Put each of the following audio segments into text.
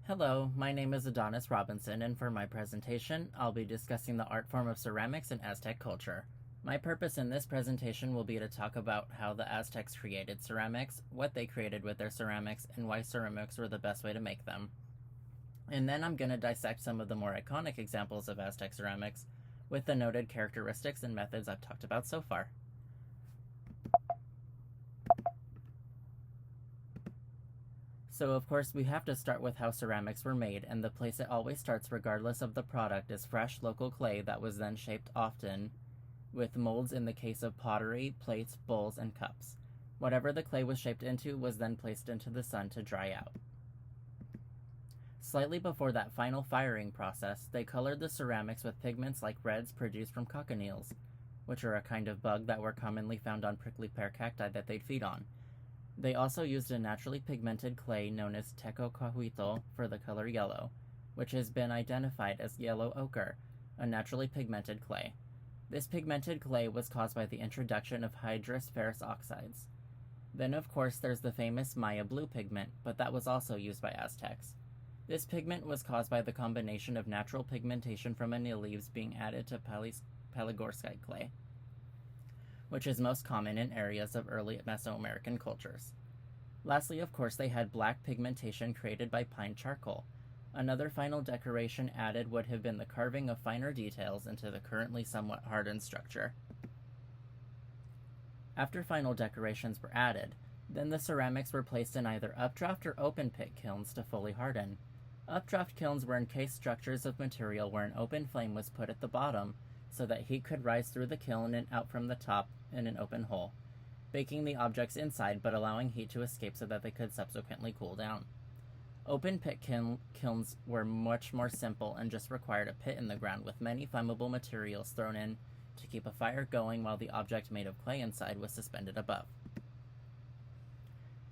Hello, my name is Adonis Robinson, and for my presentation, I'll be discussing the art form of ceramics in Aztec culture. My purpose in this presentation will be to talk about how the Aztecs created ceramics, what they created with their ceramics, and why ceramics were the best way to make them. And then I'm going to dissect some of the more iconic examples of Aztec ceramics with the noted characteristics and methods I've talked about so far. So of course we have to start with how ceramics were made, and the place it always starts regardless of the product is fresh local clay that was then shaped often with molds in the case of pottery, plates, bowls, and cups. Whatever the clay was shaped into was then placed into the sun to dry out. Slightly before that final firing process, they colored the ceramics with pigments like reds produced from cochineals, which are a kind of bug that were commonly found on prickly pear cacti that they'd feed on. They also used a naturally pigmented clay known as tecocahuitl for the color yellow, which has been identified as yellow ochre, a naturally pigmented clay. This pigmented clay was caused by the introduction of hydrous ferrous oxides. Then of course there's the famous Maya blue pigment, but that was also used by Aztecs. This pigment was caused by the combination of natural pigmentation from anil leaves being added to palygorskite clay, which is most common in areas of early Mesoamerican cultures. Lastly, of course, they had black pigmentation created by pine charcoal. Another final decoration added would have been the carving of finer details into the currently somewhat hardened structure. After final decorations were added, then the ceramics were placed in either updraft or open pit kilns to fully harden. Updraft kilns were encased structures of material where an open flame was put at the bottom so that heat could rise through the kiln and out from the top in an open hole, baking the objects inside but allowing heat to escape so that they could subsequently cool down. Open pit kilns were much more simple and just required a pit in the ground with many flammable materials thrown in to keep a fire going while the object made of clay inside was suspended above.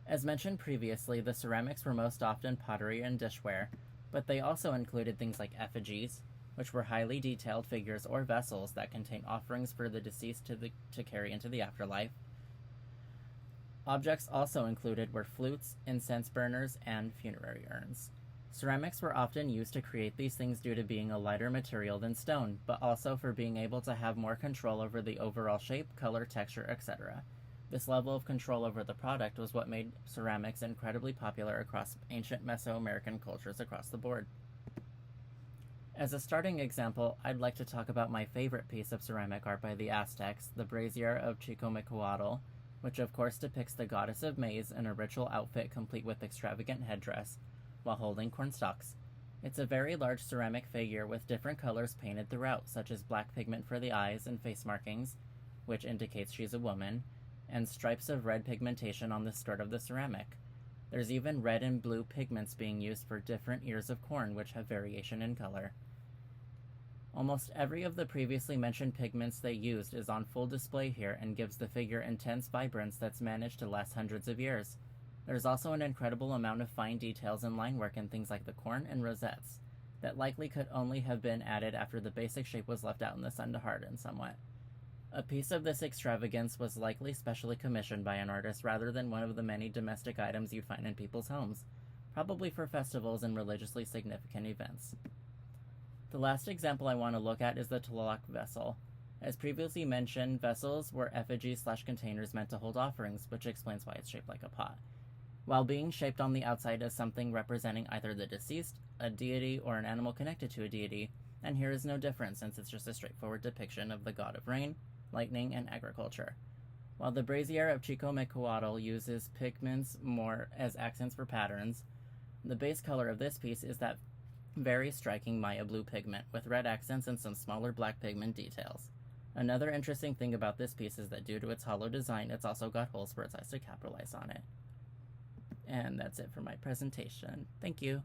As mentioned previously, the ceramics were most often pottery and dishware, but they also included things like effigies, which were highly detailed figures or vessels that contain offerings for the deceased to carry into the afterlife. Objects also included were flutes, incense burners, and funerary urns. Ceramics were often used to create these things due to being a lighter material than stone, but also for being able to have more control over the overall shape, color, texture, etc. This level of control over the product was what made ceramics incredibly popular across ancient Mesoamerican cultures across the board. As a starting example, I'd like to talk about my favorite piece of ceramic art by the Aztecs, the brazier of Chicomecoatl, which of course depicts the goddess of maize in a ritual outfit complete with extravagant headdress, while holding cornstalks. It's a very large ceramic figure with different colors painted throughout, such as black pigment for the eyes and face markings, which indicates she's a woman, and stripes of red pigmentation on the skirt of the ceramic. There's even red and blue pigments being used for different ears of corn, which have variation in color. Almost every of the previously mentioned pigments they used is on full display here and gives the figure intense vibrance that's managed to last hundreds of years. There's also an incredible amount of fine details and line work in things like the corn and rosettes that likely could only have been added after the basic shape was left out in the sun to harden somewhat. A piece of this extravagance was likely specially commissioned by an artist rather than one of the many domestic items you'd find in people's homes, probably for festivals and religiously significant events. The last example I want to look at is the Tlaloc vessel. As previously mentioned, vessels were effigies/containers meant to hold offerings, which explains why it's shaped like a pot, while being shaped on the outside as something representing either the deceased, a deity, or an animal connected to a deity, and here is no different since it's just a straightforward depiction of the god of rain, lightning, and agriculture. While the brazier of Chicomecoatl uses pigments more as accents for patterns, the base color of this piece is that very striking Maya blue pigment with red accents and some smaller black pigment details. Another interesting thing about this piece is that due to its hollow design, it's also got holes for its eyes to capitalize on it. And that's it for my presentation. Thank you.